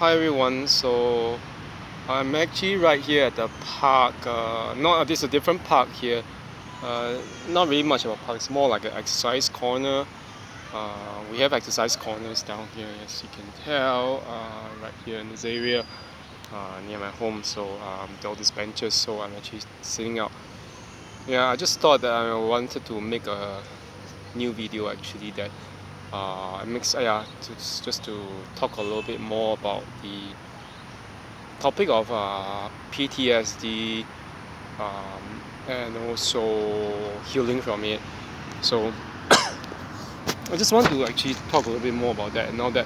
Hi everyone. So I'm actually right here at the park. Not this is a different park here. Not really much of a park. It's more like an exercise corner. We have exercise corners down here, as you can tell. Right here in this area, near my home. So there are all these benches. So I'm actually sitting out. Yeah, I just thought that I wanted to make a new video actually that just to talk a little bit more about the topic of PTSD and also healing from it. So I just want to actually talk a little bit more about that. Now that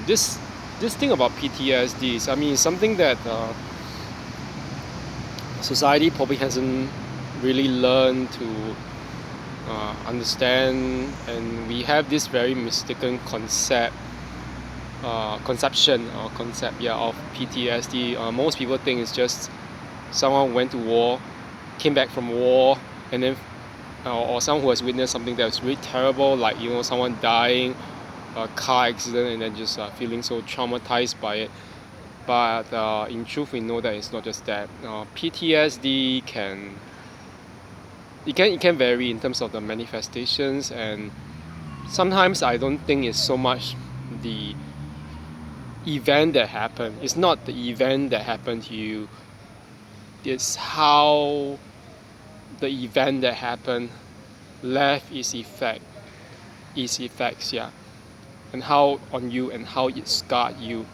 this thing about PTSD is, it's something that society probably hasn't really learned to understand, and we have this very mistaken concept of PTSD. Most people think it's just someone who went to war, came back from war, and then or someone who has witnessed something that was really terrible, like someone dying, a car accident, and then just feeling so traumatized by it. But in truth, we know that it's not just that. PTSD can vary in terms of the manifestations, and sometimes I don't think it's so much the event that happened. It's not the event that happened to you. It's how the event that happened left its effects, and how on you and how it scarred you.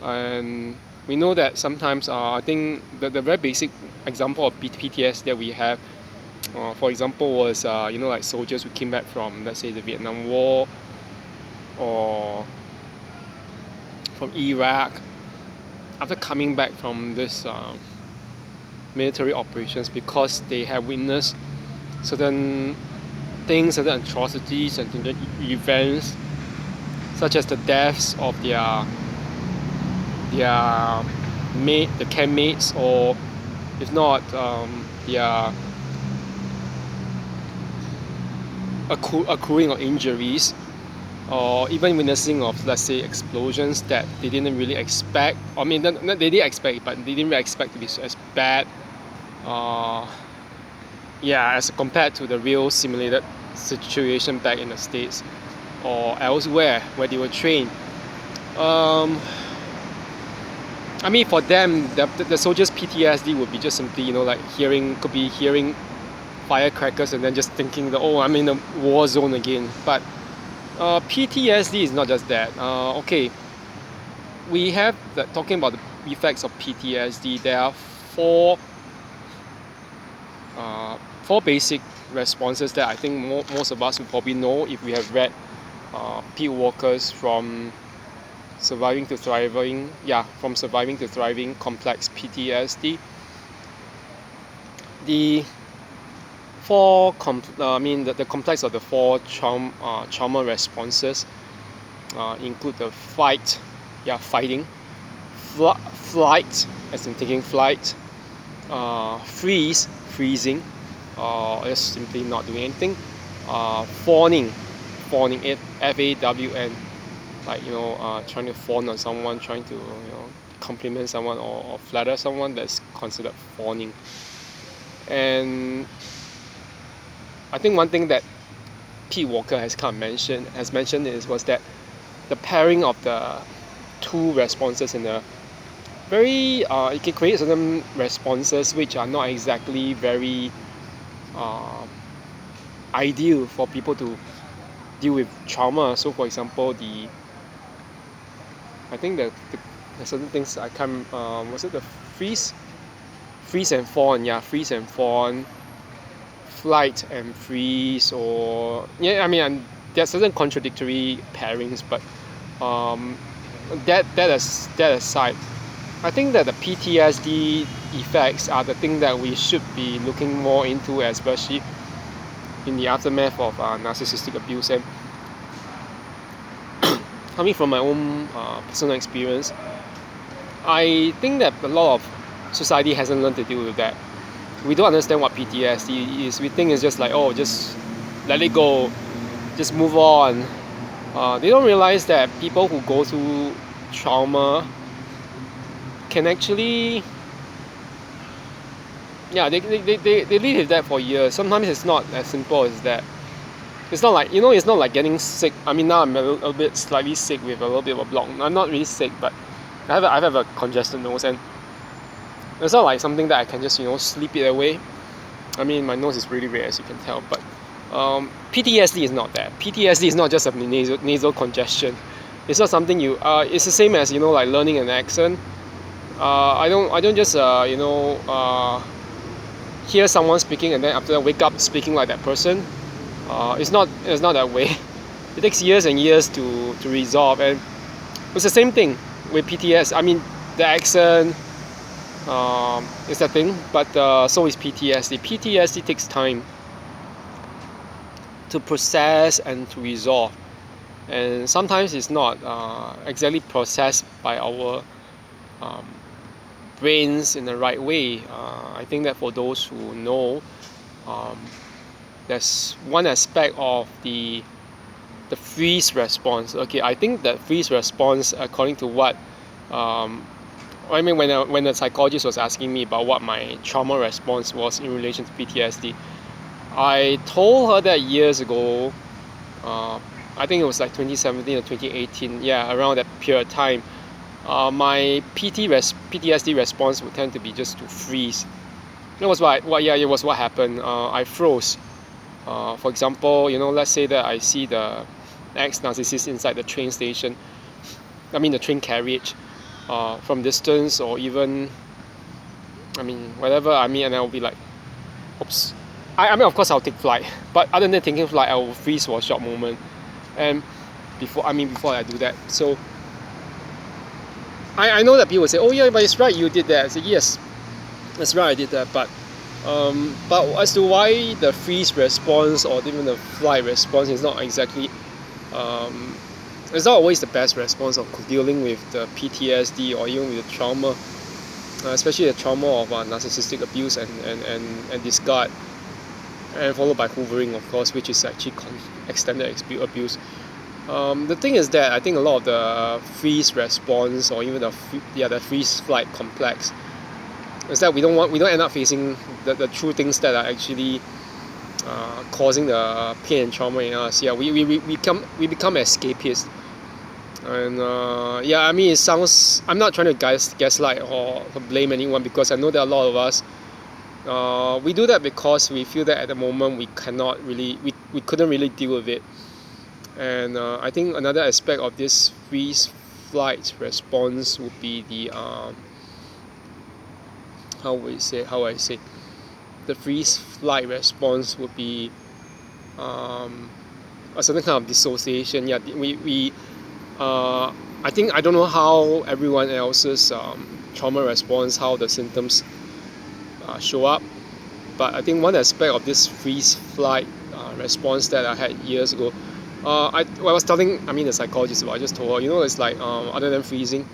And we know that sometimes I think the very basic example of PTSD that we have, for example, was like soldiers who came back from, let's say, the Vietnam War or from Iraq. After coming back from this military operations, because they have witnessed certain things, certain atrocities and events, such as the deaths of their the campmates, or if not their accruing of injuries, or even witnessing of, let's say, explosions that they didn't really expect. They did expect, but they didn't really expect to be as bad. As compared to the real simulated situation back in the States or elsewhere where they were trained. For them, the soldiers' PTSD would be just simply, like hearing firecrackers and then just thinking that, oh, I'm in a war zone again. But PTSD is not just that. We have talking about the effects of PTSD. There are four basic responses that I think most of us will probably know if we have read Pete Walker's From Surviving to Thriving, Complex PTSD. The the complex of the four trauma responses include the fighting, flight, as in taking flight, freezing, just simply not doing anything, fawning, FAWN, like trying to fawn on someone, trying to compliment someone or flatter someone. That's considered fawning. And I think one thing that Pete Walker has mentioned was that the pairing of the two responses in a very it can create certain responses which are not exactly very ideal for people to deal with trauma. So, for example, I think that there's certain things I can't. Was it the freeze and fawn, flight and freeze, or there are certain contradictory pairings, but that aside, I think that the PTSD effects are the thing that we should be looking more into, especially in the aftermath of narcissistic abuse. And coming from my own personal experience, I think that a lot of society hasn't learned to deal with that. We don't understand what PTSD is. We think it's just like, oh, just let it go, just move on. They don't realize that people who go through trauma can actually, yeah, they live with that for years. Sometimes it's not as simple as that. It's not like, it's not like getting sick. I mean, now I'm a little bit slightly sick with a little bit of a block. I'm not really sick, but I have a congested nose, and it's not like something that I can just, sleep it away. I mean, my nose is really red, as you can tell, but PTSD is not that. PTSD is not just a nasal congestion. It's not something it's the same as, like learning an accent. I don't just hear someone speaking and then after that wake up speaking like that person. It's not that way. It takes years and years to resolve, and it's the same thing with PTSD. I mean, the accent is the thing, but so is PTSD. PTSD takes time to process and to resolve, and sometimes it's not exactly processed by our brains in the right way. I think that for those who know, there's one aspect of the freeze response. Okay, I think that freeze response, according to what I mean, when the psychologist was asking me about what my trauma response was in relation to PTSD, I told her that years ago. I think it was like 2017 or 2018. Yeah, around that period of time. My PTSD response would tend to be just to freeze. It was it was what happened. I froze. For example, let's say that I see the ex-narcissist inside the train station. I mean the train carriage, from distance, or even, I mean, whatever. I mean, and I'll be like, oops. I mean, of course, I'll take flight. But other than taking flight, I will freeze for a short moment. And before I do that, so I know that people will say, oh yeah, but it's right, you did that. I say, yes, that's right, I did that. But as to why the freeze response or even the flight response is not exactly, it's not always the best response of dealing with the PTSD or even with the trauma, especially the trauma of narcissistic abuse and discard, and followed by hoovering, of course, which is actually extended abuse. The thing is that I think a lot of the freeze response or even the freeze flight complex is that we don't end up facing the true things that are actually causing the pain and trauma in us. Yeah, we become escapists. And I mean, it sounds, I'm not trying to gaslight or blame anyone, because I know that a lot of us, we do that because we feel that at the moment we couldn't really deal with it. And I think another aspect of this freeze flight response would be the the freeze flight response would be a certain kind of dissociation. Yeah, I think, I don't know how everyone else's trauma response, how the symptoms show up, but I think one aspect of this freeze flight response that I had years ago, I was telling the psychologist about. I just told her, it's like, other than freezing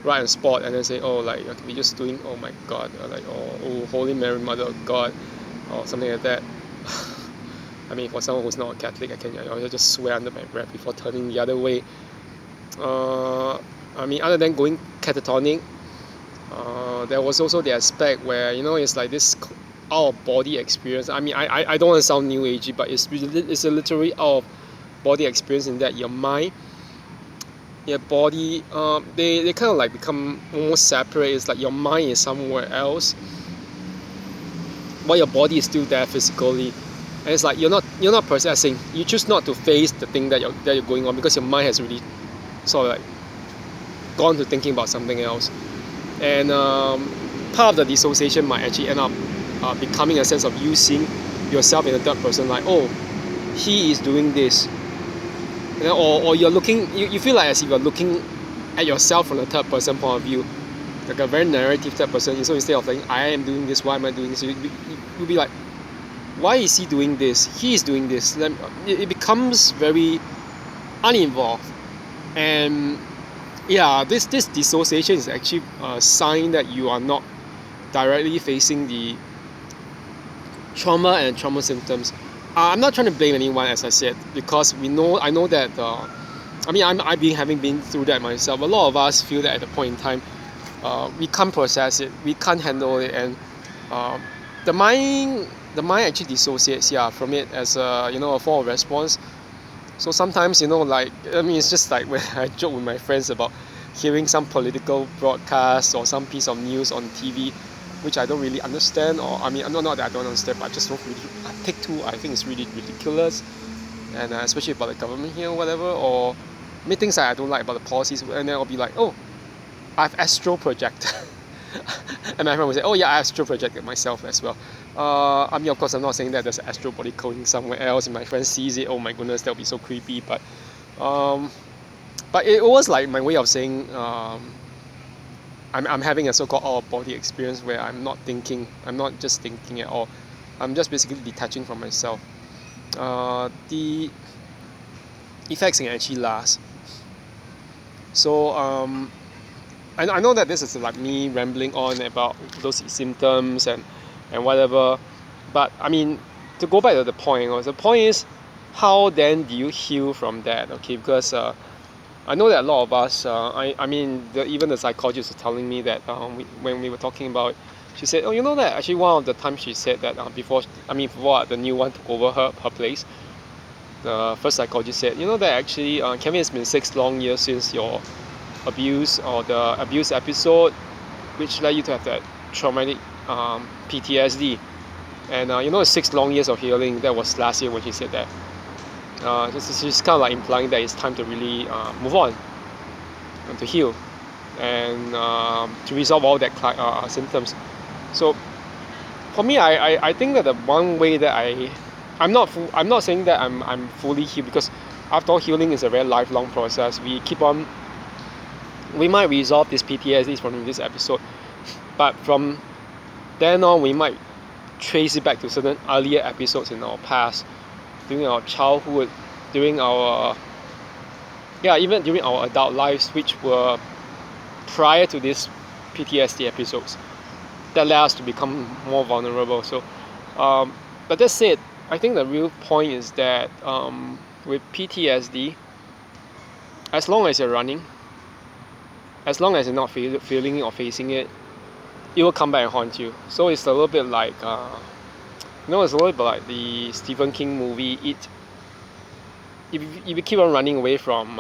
right on spot and then say, oh, like, okay, we're just doing, oh my God, or like, oh, Holy Mary, Mother of God, or something like that. I mean, for someone who's not a Catholic, I'll just swear under my breath before turning the other way. I mean, other than going catatonic, there was also the aspect where, it's like this out-of-body experience. I mean, I don't want to sound new agey, but it's a literally out-of-body experience, in that your mind, your body, they kind of like become almost separate. It's like your mind is somewhere else, while your body is still there physically. And it's like you're not processing. You choose not to face the thing that you're going on, because your mind has really sort of like gone to thinking about something else. And part of the dissociation might actually end up becoming a sense of you seeing yourself in the third person, like, oh, he is doing this, or you're looking, you feel like as if you're looking at yourself from the third person point of view, like a very narrative third person. So instead of saying, I am doing this, why am I doing this, you'll be like, why is he doing this? He is doing this. Then it becomes very uninvolved. And yeah, this dissociation is actually a sign that you are not directly facing the trauma and trauma symptoms. I'm not trying to blame anyone, as I said, because I know that I mean, having been through that myself. A lot of us feel that at the point in time, we can't process it, we can't handle it, and uh, the mind, actually dissociates, from it as a form of response. So sometimes, like, I mean, it's just like when I joke with my friends about hearing some political broadcast or some piece of news on TV, which I don't really understand, or I mean, not that I don't understand, but I just don't really take to. I think it's really ridiculous, and especially about the government here or whatever, or many things that I don't like about the policies, and then I'll be like, oh, I've astral projected. And my friend would say, oh yeah, I astral projected myself as well. I mean, of course, I'm not saying that there's an astral body coding somewhere else and my friend sees it. Oh my goodness, that would be so creepy. Um, but it was like my way of saying I'm having a so-called out-of-body experience where I'm not just thinking at all. I'm just basically detaching from myself. The effects can actually last. So I know that this is like me rambling on about those symptoms and whatever, but I mean, to go back to the point, the point is, how then do you heal from that? Okay, because I know that a lot of us, I mean, even the psychologist was telling me that when we were talking about, she said, oh, you know that actually one of the times she said that before the new one took over her place, the first psychologist said, you know that actually, Kevin, it's been 6 long years since your abuse or the abuse episode, which led you to have that traumatic PTSD. And it's 6 long years of healing. That was last year when she said that. She's kind of like implying that it's time to really move on and to heal and to resolve all that symptoms. So for me, I think that the one way that I'm not saying that I'm fully healed, because after all, healing is a very lifelong process. We might resolve this PTSD from this episode, but from then on we might trace it back to certain earlier episodes in our past, during our childhood, during our even during our adult lives, which were prior to these PTSD episodes, that led us to become more vulnerable. So but that said, I think the real point is that with PTSD, as long as you're running, as long as you're not feeling it or facing it, it will come back and haunt you. So it's a little bit like it's a little bit like the Stephen King movie It. If you keep on running away from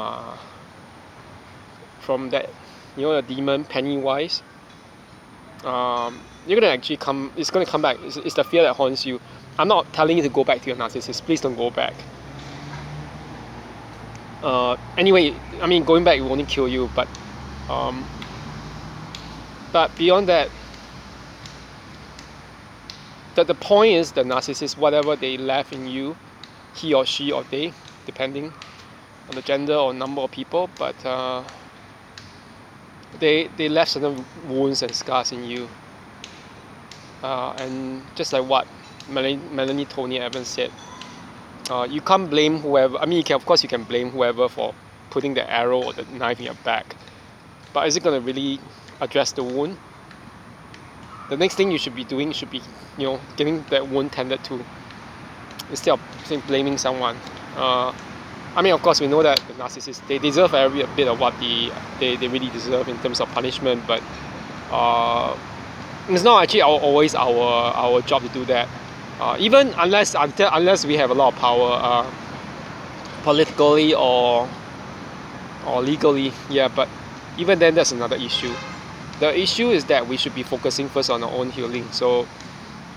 that, the demon Pennywise, you're gonna actually come. It's gonna come back. It's the fear that haunts you. I'm not telling you to go back to your narcissist. Please don't go back. Anyway, I mean, going back will only kill you. But beyond that, the point is the narcissist, whatever they left in you, he or she or they, depending on the gender or number of people, but they left certain wounds and scars in you. And just like what Melanie Tony Evans said, you can't blame whoever. I mean, of course you can blame whoever for putting the arrow or the knife in your back, but is it going to really address the wound? The next thing you should be doing should be, getting that wound tended to, instead of blaming someone. I mean, of course, we know that the narcissists, they deserve every bit of what they really deserve in terms of punishment, but it's not actually always our job to do that. Even unless we have a lot of power, politically or legally, but even then, that's another issue. The issue is that we should be focusing first on our own healing. So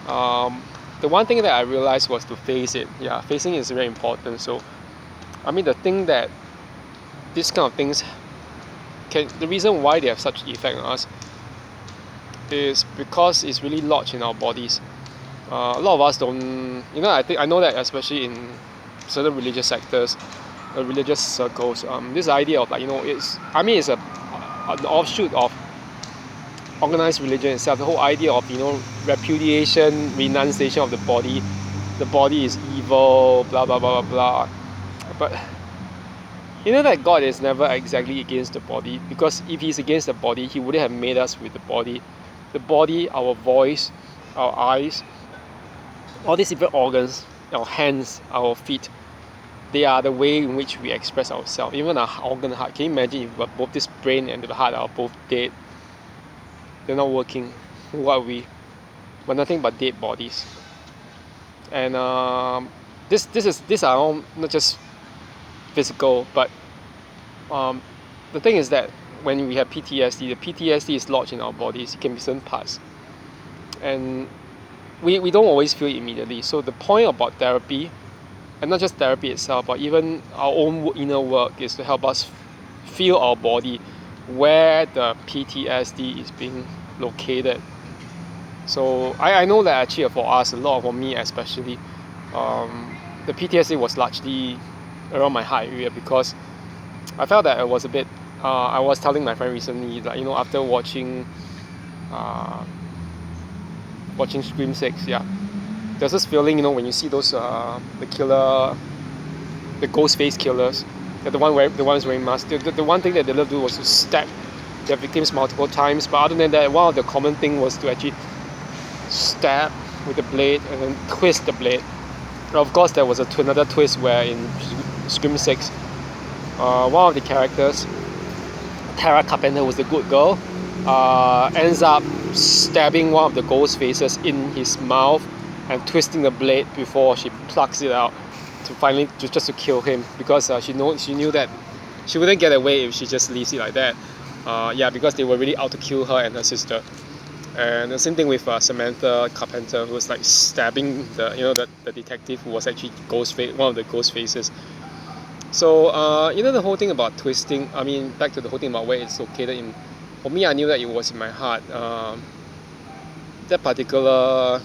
the one thing that I realized was to face it. Facing is very important. So I mean, the thing that these kind of things the reason why they have such effect on us is because it's really lodged in our bodies. A lot of us don't, I know that especially in certain religious sectors, religious circles, this idea of it's an offshoot of organized religion itself. The whole idea of repudiation, renunciation of the body. The body is evil, blah blah blah blah blah. But that God is never exactly against the body, because if He's against the body, He wouldn't have made us with the body. The body, our voice, our eyes, all these different organs, our hands, our feet, they are the way in which we express ourselves. Even our organ heart. Can you imagine if both this brain and the heart are both dead? They're not working. Who are we? We're nothing but dead bodies. And these are all not just physical, but the thing is that when we have PTSD, the PTSD is lodged in our bodies. It can be certain parts, and we don't always feel it immediately. So the point about therapy, and not just therapy itself, but even our own inner work, is to help us feel our body, where the PTSD is being located. So I know that actually for us, a lot, for me especially, the PTSD was largely around my heart area, because I felt that it was a bit, I was telling my friend recently that, after watching Scream 6, yeah, there's this feeling, when you see those, the ghost face killers, the ones wearing masks, the one thing that they love to do was to stab their victims multiple times. But other than that, one of the common thing was to actually stab with the blade and then twist the blade. And of course, there was another twist where in Scream 6, one of the characters, Tara Carpenter, was the good girl, ends up stabbing one of the ghost faces in his mouth and twisting the blade before she plucks it out to finally just to kill him, because she knew that she wouldn't get away if she just leaves it like that. Because they were really out to kill her and her sister. And the same thing with Samantha Carpenter, who was like stabbing the detective who was actually one of the ghost faces. So the whole thing about twisting. I mean, back to the whole thing about where it's located in. For me, I knew that it was in my heart. That particular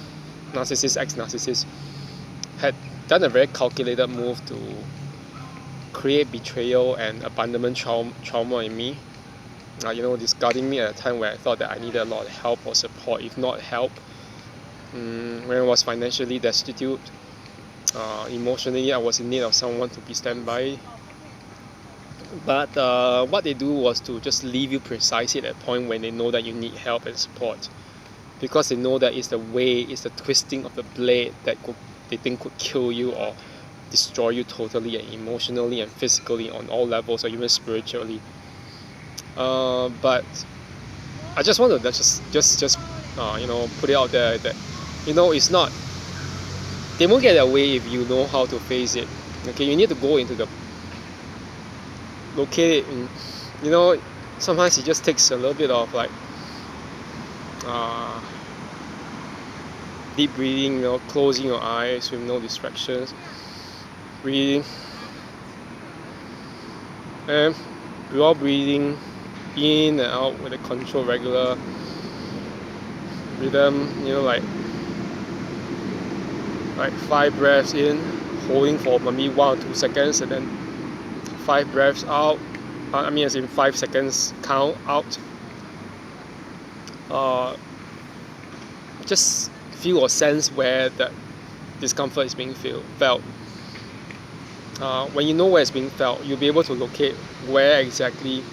ex-narcissist, had done a very calculated move to create betrayal and abandonment trauma in me. Discarding me at a time where I thought that I needed a lot of help or support, if not help. When I was financially destitute, emotionally I was in need of someone to be stand by. But what they do was to just leave you precisely at a point when they know that you need help and support, because they know that it's the twisting of the blade that they think could kill you or destroy you totally, and emotionally and physically on all levels, or even spiritually. But I just want to just put it out there that it's not, they won't get away if you know how to face it. Okay, you need to go into the locate it, and sometimes it just takes a little bit of like deep breathing, closing your eyes with no distractions, breathing, and we're all breathing in and out with a controlled regular rhythm, like 5 breaths in, holding for maybe 1 or 2 seconds, and then 5 breaths out. As in 5 seconds count out. Just feel or sense where that discomfort is being felt. When you know where it's being felt, you'll be able to locate where exactly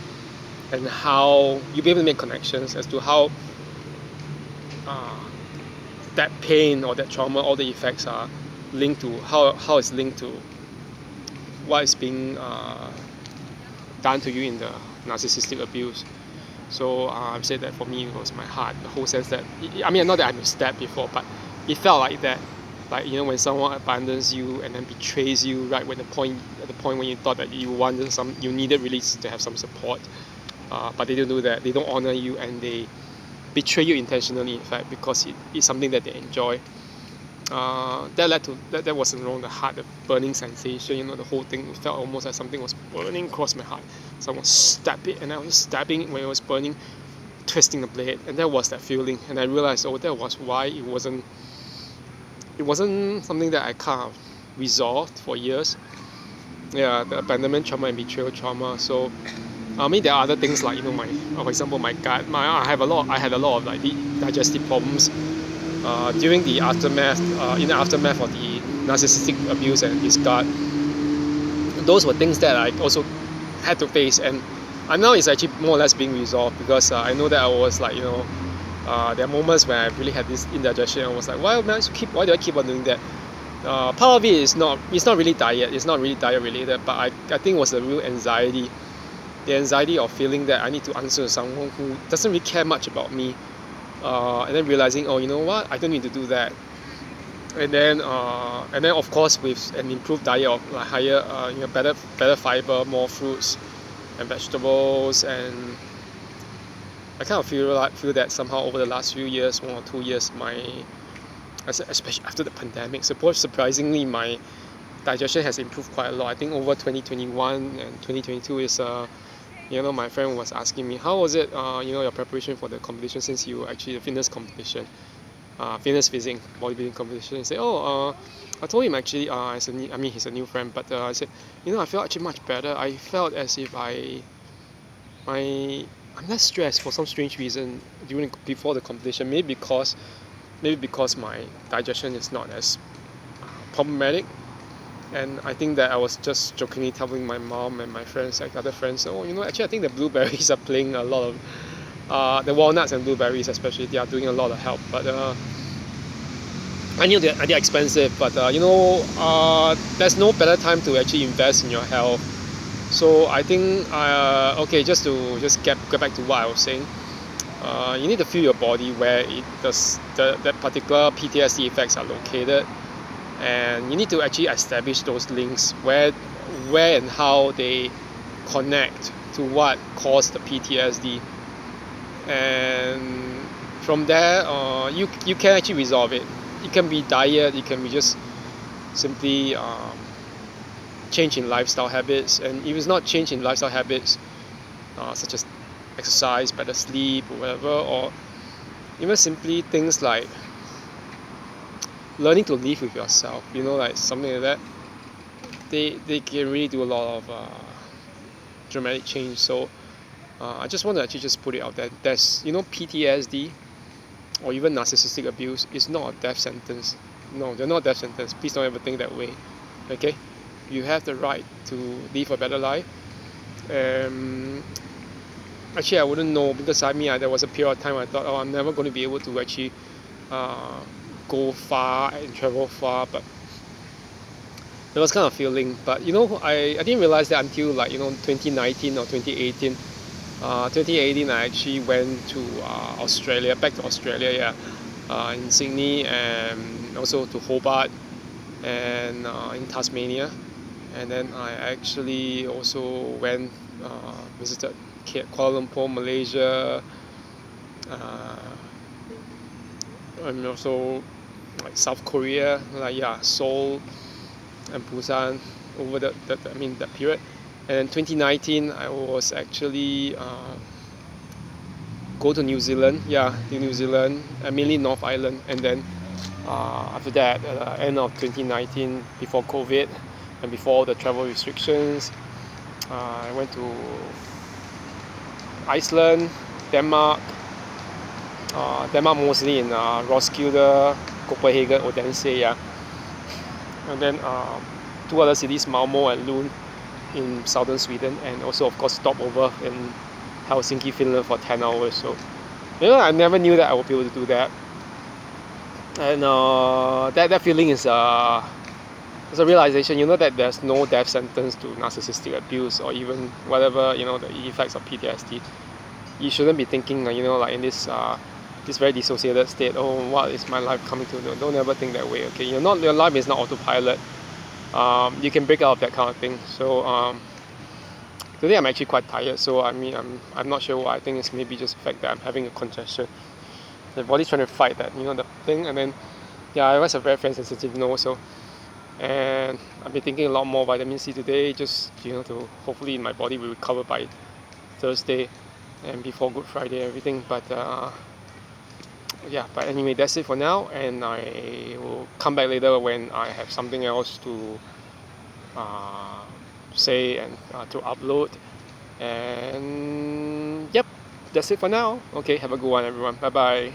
and how you'll be able to make connections as to how that pain or that trauma, all the effects are linked to how it's linked to what is being done to you in the narcissistic abuse. So I've said that for me it was my heart, the whole sense that not that I've been stabbed before, but it felt like that, like when someone abandons you and then betrays you right at the point when you thought that you needed really to have some support. But they don't do that. They don't honor you, and they betray you intentionally, in fact, because it's something that they enjoy. That led to that wasn't wrong. The heart, the burning sensation, the whole thing felt almost like something was burning across my heart. Someone stabbed it, and I was stabbing it when it was burning, twisting the blade, and that was that feeling. And I realized, that was why it wasn't something that I kind of resolved for years. Yeah, the abandonment trauma and betrayal trauma. So there are other things like for example, my gut. I had a lot of like digestive problems during the aftermath. In the aftermath of the narcissistic abuse and his gut. Those were things that I also had to face, and now it's actually more or less being resolved, because I know that I was like there are moments when I really had this indigestion. I was like, why do I keep on doing that? Part of it is not, it's not really diet, it's not really diet related, but I think it was a real anxiety, the anxiety of feeling that I need to answer to someone who doesn't really care much about me, and then realizing, oh, you know what, I don't need to do that. And then of course with an improved diet of like higher, better fiber, more fruits and vegetables, and I kind of feel that somehow over the last few years, 1 or 2 years, especially after the pandemic, surprisingly my digestion has improved quite a lot. I think over 2021 and 2022 is my friend was asking me, how was it, your preparation for the competition, since you actually the fitness competition, fitness physique bodybuilding competition. He said, I told him actually, he's a new friend, but I said, I felt actually much better. I felt as if I'm less stressed for some strange reason before the competition. Maybe because my digestion is not as problematic. And I think that I was just jokingly telling my mom and my friends, like other friends, actually I think the blueberries are playing a lot of, the walnuts and blueberries especially, they are doing a lot of help. But I knew they're expensive, but there's no better time to actually invest in your health. So I think, just get back to what I was saying. You need to feel your body where that particular PTSD effects are located, and you need to actually establish those links where and how they connect to what caused the PTSD, and from there you can actually resolve it. It can be diet, it can be just simply change in lifestyle habits, and if it's not change in lifestyle habits, such as exercise, better sleep or whatever, or even simply things like learning to live with yourself, like something like that, they can really do a lot of dramatic change. So I just want to actually just put it out there. There's PTSD or even narcissistic abuse is not a death sentence. No, they're not death sentence. Please don't ever think that way. Okay, you have the right to live a better life. Actually, I wouldn't know, because there was a period of time I thought, I'm never going to be able to actually go far and travel far, but there was kind of feeling. But I didn't realize that until 2019 or 2018. 2018 I actually went to Australia, back to Australia, in Sydney, and also to Hobart, and in Tasmania. And then I actually also visited Kuala Lumpur, Malaysia, and also like South Korea, Seoul and Busan over that period. And in 2019 I was actually go to New Zealand, and mainly North Island. And then after that, at the end of 2019, before COVID and before the travel restrictions, I went to Iceland, Denmark, mostly in Roskilde, Copenhagen, Odense, and then 2 other cities, Malmö and Lund, in southern Sweden, and also of course stop over in Helsinki, Finland for 10 hours. So I never knew that I would be able to do that. And that feeling is a realization, that there's no death sentence to narcissistic abuse or even whatever, the effects of PTSD. You shouldn't be thinking, like in this very dissociated state, what is my life coming to? Don't ever think that way, okay? Your life is not autopilot. You can break out of that kind of thing. So today I'm actually quite tired, so I'm not sure why. I think it's maybe just the fact that I'm having a congestion. The body's trying to fight that, the thing. And then I was a very sensitive nose, so, and I've been thinking a lot more vitamin C today, just to hopefully my body will recover by Thursday and before Good Friday, everything. But but anyway, that's it for now, and I will come back later when I have something else to say and to upload. And that's it for now. Okay, have a good one, everyone. Bye bye.